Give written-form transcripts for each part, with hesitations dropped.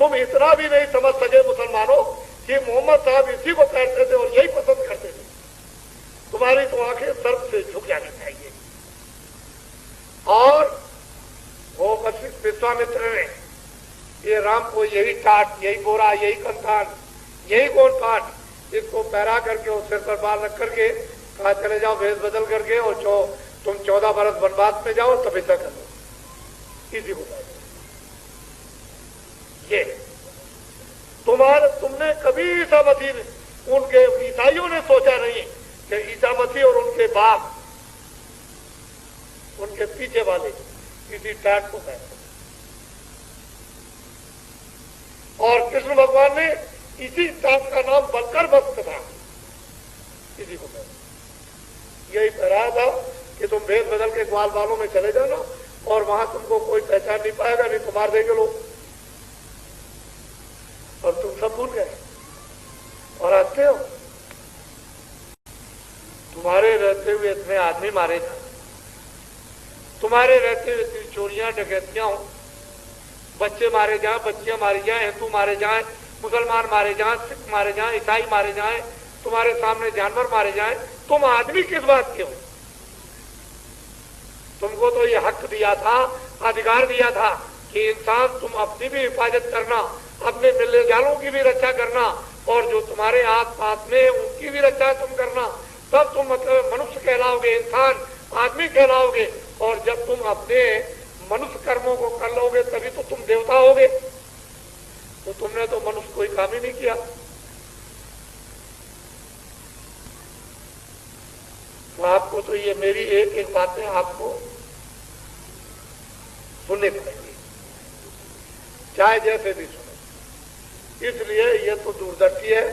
तुम इतना भी नहीं समझ सके मुसलमानों कि मोहम्मद साहब इसी को कहते थे और यही पसंद करते थे। तुम्हारी तो आंखें सर्व से झुक जानी चाहिए। और वो वशिष्ठ विश्वामित्र ने ये राम को यही टाट, यही बोरा, यही कंतान, यही कौन काट, इसको पैरा करके और सिर पर बाल रख करके कहा चले जाओ वेश बदल करके और तुम 14 बरस वनवास में जाओ तपस्या कर लो। इसी को ये तुमने कभी ईसा मसीह उनके ईसाइयों ने सोचा नहीं कि ईसा मसीह और उनके बाप, उनके पीछे वाले किसी टाट को कहते। और कृष्ण भगवान ने इसी टाट का नाम बलकर भक्त था, इसी को कहते। यही कहा था कि तुम भेद बदल के ग्वाल बालों में चले जाना और वहां तुमको कोई पहचान नहीं पाएगा, नहीं तो मार देंगे लोग। और तुम सब भूल गए और हंसते हो। तुम्हारे रहते हुए इतने आदमी मारे जाए, तुम्हारे रहते हुए इतनी चोरियां डकैतियां हो, बच्चे मारे जाएं, बच्चियां मारी जाएं, हिंदू मारे जाएं, मुसलमान मारे जाएं, सिख मारे जाएं, ईसाई मारे जाएं, तुम्हारे सामने जानवर मारे जाएं, तुम आदमी किस बात के हो? तुमको तो ये हक दिया था, अधिकार दिया था कि इंसान तुम अपनी भी हिफाजत करना, अपने मिलने जालों की भी रक्षा करना और जो तुम्हारे आस पास में उनकी भी रक्षा तुम करना, तब तुम मतलब मनुष्य कहलाओगे, इंसान आदमी कहलाओगे। और जब तुम अपने मनुष्य कर्मों को कर लोगे तभी तो तुम देवता होगे। तो तुमने तो मनुष्य कोई काम ही नहीं किया। तो आपको तो ये मेरी एक एक बातें आपको सुननी पड़ेगी, चाहे जैसे भी सुने। इसलिए ये तो दूरदर्शी है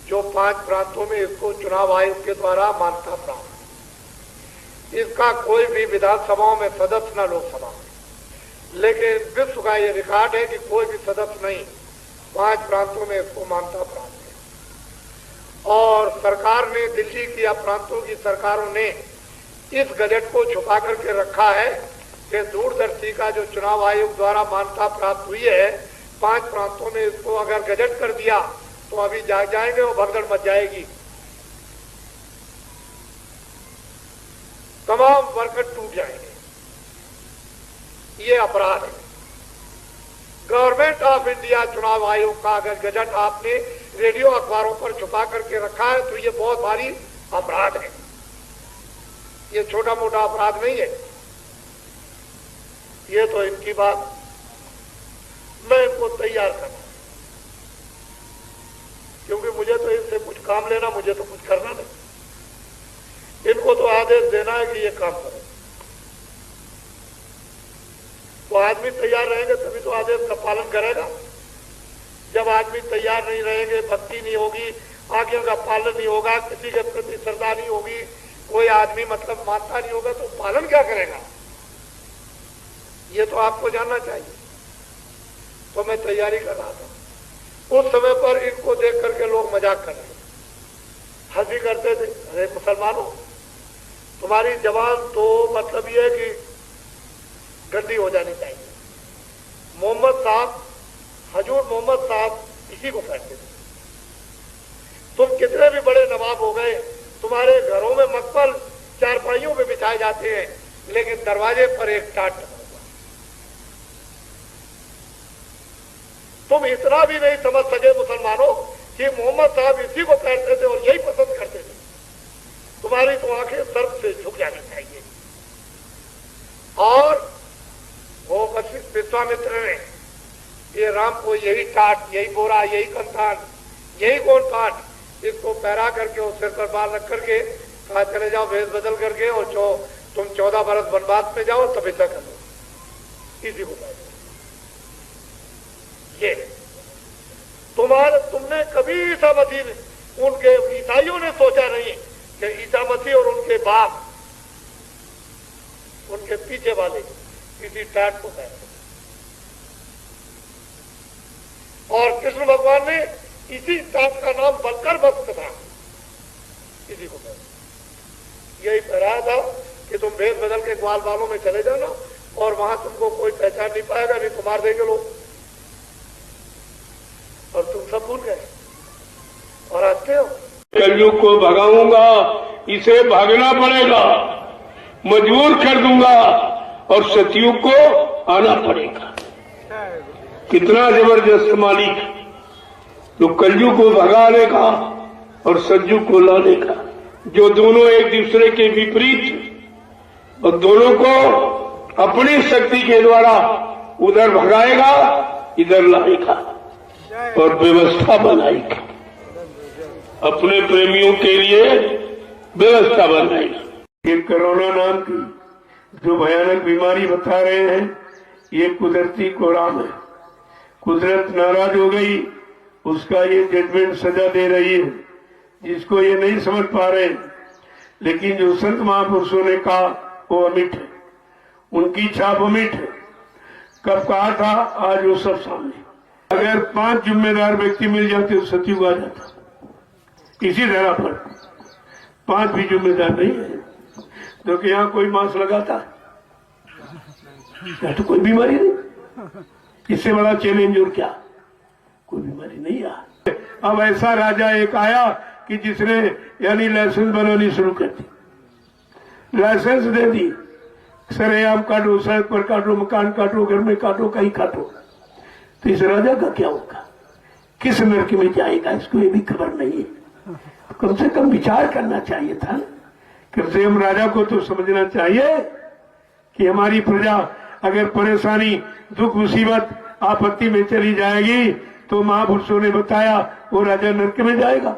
जो 5 प्रांतों में इसको चुनाव आयोग के द्वारा मान्यता प्राप्त। इसका कोई भी विधानसभाओं में सदस्य न लोकसभा में, लेकिन विश्व का ये रिकॉर्ड है कि कोई भी सदस्य नहीं 5 प्रांतों में इसको मान्यता प्राप्त है। और सरकार ने, दिल्ली की या प्रांतों की सरकारों ने इस गजट को छुपा करके रखा है कि दूरदर्शी का जो चुनाव आयोग द्वारा मान्यता प्राप्त हुई है 5 प्रांतों में, इसको अगर गजट कर दिया तो अभी जाग जाएंगे और भगदड़ मच जाएगी, तमाम वर्कर टूट जाएंगे। ये अपराध है। गवर्नमेंट ऑफ इंडिया चुनाव आयोग का अगर गजट आपने रेडियो अखबारों पर छुपा करके रखा है तो ये बहुत भारी अपराध है। ये छोटा मोटा अपराध नहीं है। ये तो इनकी बात, मैं इनको तैयार करना, क्योंकि मुझे तो इनसे कुछ काम लेना, मुझे तो कुछ करना नहीं। इनको तो आदेश देना है कि ये काम करो। तो आदमी तैयार रहेंगे तभी तो आदेश का पालन करेगा। जब आदमी तैयार नहीं रहेंगे, भक्ति नहीं होगी, आज्ञा का पालन नहीं होगा, किसी के प्रति श्रद्धा नहीं होगी, कोई आदमी मतलब मानता नहीं होगा, तो पालन क्या करेगा? ये तो आपको जानना चाहिए। तो मैं तैयारी कर रहा था, उस समय पर इनको देख करके लोग मजाक कर रहे, हंसी करते थे। अरे मुसलमानों, तुम्हारी जबान तो मतलब ये है कि गंदी हो जानी चाहिए। मोहम्मद साहब, हजूर मोहम्मद साहब इसी को कहते थे। तुम कितने भी बड़े नवाब हो गए, तुम्हारे घरों में मकबल चारपाइयों में बिछाए जाते हैं, लेकिन दरवाजे पर एक टाट होगा। तुम इतना भी नहीं समझ सके मुसलमानों कि मोहम्मद साहब इसी को कहते थे और यही पसंद करते थे। तुम्हारी तो आंखें सर्व से झुक जानी चाहिए। और वो वशिष्ठ विश्वामित्र ने ये राम को यही टाट, यही बोरा, यही कंतान, यही कौन काट, इसको पैरा करके और सिर पर बाल रख करके कहा चले जाओ वेश बदल करके और तुम 14 बरस वनवास में जाओ तपस्या कर लो। इसी को कहते ये। तुमने कभी ईसा मसीह, उनके ईसाइयों ने सोचा नहीं कि ईसा मसीह और उनके बाप, उनके पीछे वाले किसी टाट को कहते। और कृष्ण भगवान ने इसी टाट का नाम बलकर भक्त था, इसी को कहते। यही कहा था कि तुम भेद बदल के ग्वाल बालों में चले जाना और वहां तुमको कोई पहचान नहीं पाएगा, नहीं तो मार देंगे लोग। सब भूल गए और हंसते हो। कलयुग को भगाऊंगा, इसे भागना पड़ेगा, मजबूर कर दूंगा और सतयुग को आना पड़ेगा। कितना जबरदस्त मालिक जो कलयुग को भगाने का और सतयुग को लाने का, जो दोनों एक दूसरे के विपरीत और दोनों को अपनी शक्ति के द्वारा उधर भगाएगा, इधर लाएगा और व्यवस्था बनाएगा, अपने प्रेमियों के लिए व्यवस्था बनाएगा। ये कोरोना नाम की जो भयानक बीमारी बता रहे हैं, ये कुदरती कोराम है। कुदरत नाराज हो गई, उसका ये जजमेंट सजा दे रही है, जिसको ये नहीं समझ पा रहे। लेकिन जो संत महापुरुषों ने कहा वो अमिट है, उनकी छाप अमिट है। कब कहा था, आज वो सब सामने। अगर 5 जिम्मेदार व्यक्ति मिल जाते तो सतयुग आ जाता। इसी तरह पर 5 भी जिम्मेदार नहीं है, तो कि यहाँ कोई मास्क लगाता है तो कोई बीमारी नहीं। इससे बड़ा चैलेंज और क्या, कोई बीमारी नहीं आ। अब ऐसा राजा एक आया कि जिसने यानी लाइसेंस बनानी शुरू कर दी, लाइसेंस दे दी, सरेआम काटो, सड़क पर काटो, मकान काटो, घर में काटो, कहीं काटो। तो इस राजा का क्या होगा, किस नरक में जाएगा, इसको ये भी खबर नहीं है। कम से कम विचार करना चाहिए था। कम से कम राजा को तो समझना चाहिए कि हमारी प्रजा अगर परेशानी, दुख, मुसीबत, आपत्ति में चली जाएगी तो महापुरुषों ने बताया वो राजा नरक में जाएगा।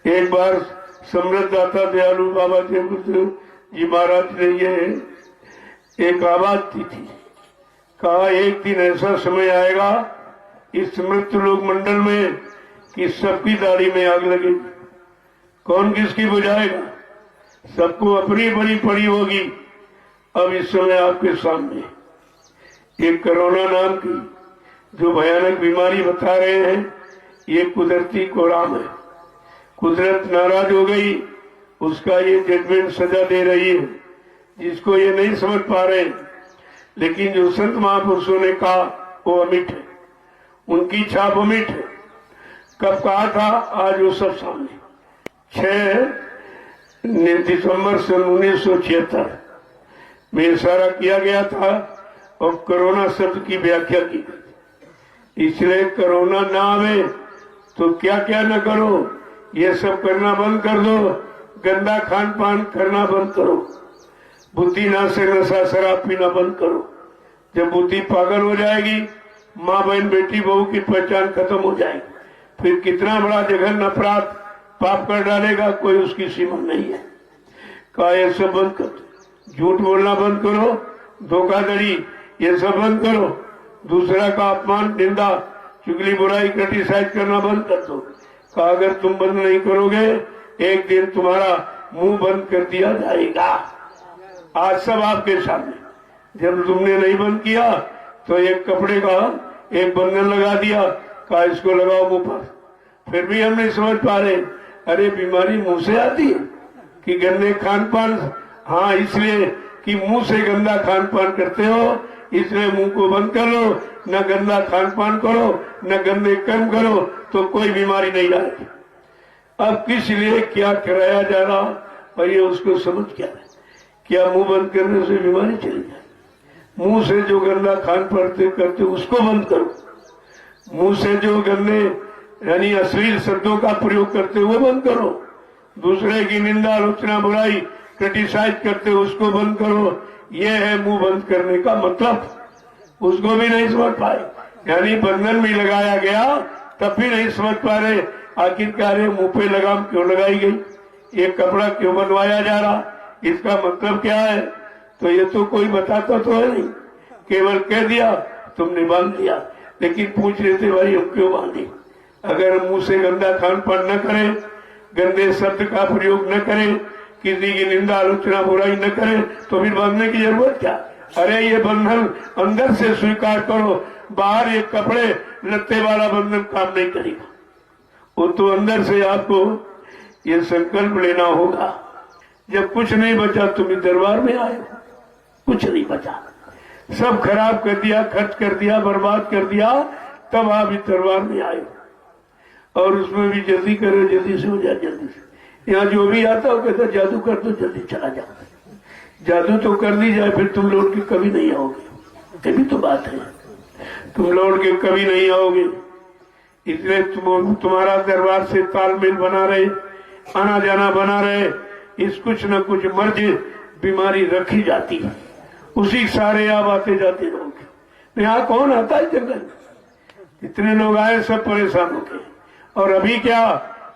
एक बार समृद्ध दाता दयालु बाबा जयगुरु जी महाराज ने ये एक आवाज दी थी, कहा एक दिन ऐसा समय आएगा इस मृत्यु लोक मंडल में कि सबकी दाढ़ी में आग लगेगी। कौन किसकी बुझाएगा, सबको अपनी बड़ी पड़ी होगी। अब इस समय आपके सामने ये कोरोना नाम की जो भयानक बीमारी बता रहे हैं, ये कुदरती कोराम है। कुदरत नाराज हो गई, उसका ये जजमेंट सजा दे रही है, जिसको ये नहीं समझ पा रहे। लेकिन जो संत महापुरुषों ने कहा वो अमिट है, उनकी छाप अमिट है। कब कहा था, आज वो सब सामने। 6 दिसंबर सन 1976 में इशारा किया गया था और कोरोना शब्द की व्याख्या की गई। इसलिए कोरोना ना आवे तो क्या क्या न करो, ये सब करना बंद कर दो, गंदा खान पान करना बंद करो, बुद्धि नाशक नशा शराब पीना बंद करो। जब बुद्धि पागल हो जाएगी, माँ बहन बेटी बहू की पहचान खत्म हो जाएगी, फिर कितना बड़ा जघन्य अपराध पाप कर डालेगा, कोई उसकी सीमा नहीं है। कहा ये सब बंद कर दो, झूठ बोलना बंद करो, धोखाधड़ी ये सब बंद करो, दूसरा का अपमान, निंदा, चुगली, बुराई, क्रिटिसाइज करना बंद कर दो। कहा अगर तुम बंद नहीं करोगे, एक दिन तुम्हारा मुंह बंद कर दिया जाएगा। आज सब आपके सामने। जब तुमने नहीं बंद किया तो एक कपड़े का एक बंधन लगा दिया, कहा इसको लगाओ मुंह पर। फिर भी हम नहीं समझ पा रहे, अरे बीमारी मुंह से आती है कि गंदे खान पान? हाँ, इसलिए कि मुंह से गंदा खान पान करते हो, इसलिए मुंह को बंद कर लो, न गंदा खान पान करो, न गंदे कर्म करो, तो कोई बीमारी नहीं आएगी। अब किस लिए क्या कराया जा रहा और ये उसको समझ क्या है, क्या मुंह बंद करने से बीमारी चली जाए? मुंह से जो गंदा खान पड़ते करते उसको बंद करो, मुंह से जो गंदे यानी अश्लील शब्दों का प्रयोग करते वो बंद करो, दूसरे की निंदा, आलोचना, बुराई, क्रिटिसाइज करते उसको बंद करो। ये है मुंह बंद करने का मतलब। उसको भी नहीं समझ पाए, यानी बंधन भी लगाया गया तब भी नहीं समझ पा रहे आखिरकार मुंह पे लगाम क्यों लगाई गई, ये कपड़ा क्यों बनवाया जा रहा, इसका मतलब क्या है? तो ये तो कोई बताता तो है नहीं, केवल कह दिया तुमने बांध दिया, लेकिन पूछ रहे थे भाई हम क्यों बांधे? अगर मुंह से गंदा खान पान न करें, गंदे शब्द का प्रयोग न करें, किसी की निंदा, आलोचना, बुराई न करें, तो फिर बांधने की जरूरत क्या? अरे ये बंधन अंदर से स्वीकार करो, बाहर ये कपड़े लत्ते वाला बंधन काम नहीं करेगा। वो तो अंदर से आपको ये संकल्प लेना होगा। जब कुछ नहीं बचा तुम इस दरबार में आए हो, कुछ नहीं बचा, सब खराब कर दिया, खर्च कर दिया, बर्बाद कर दिया, तब आप इस दरबार में आए हो। और उसमें भी जल्दी करो, जल्दी से हो जाए, जल्दी से। यहाँ जो भी आता हो कहता जादू कर दो, जल्दी चला जाओ। जादू तो कर दी जाए, फिर तुम लौट के कभी नहीं आओगे। कभी तो बात है, तुम लौट के कभी नहीं आओगे। इसलिए तुम्हारा दरबार से तालमेल बना रहे, आना जाना बना रहे। इस कुछ न कुछ मर्ज बीमारी रखी जाती है, उसी सारे आप आते जाते रहोगे। यहाँ कौन आता है जंगल? इतने लोग आए सब परेशान हो गए। और अभी क्या,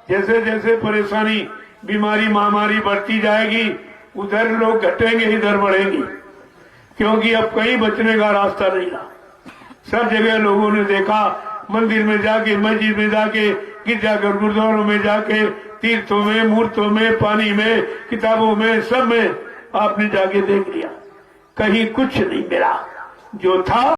जैसे जैसे परेशानी बीमारी महामारी बढ़ती जाएगी, उधर लोग घटेंगे, इधर बढ़ेंगे, क्योंकि अब कहीं बचने का रास्ता नहीं रहा। सब जगह लोगों ने देखा, मंदिर में जाके, मस्जिद में जाके, गिरजाघर गुरुद्वारों में जाके, तीर्थों में, मूर्तों में, पानी में, किताबों में, सब में आपने जाके देख लिया, कहीं कुछ नहीं मिला। जो था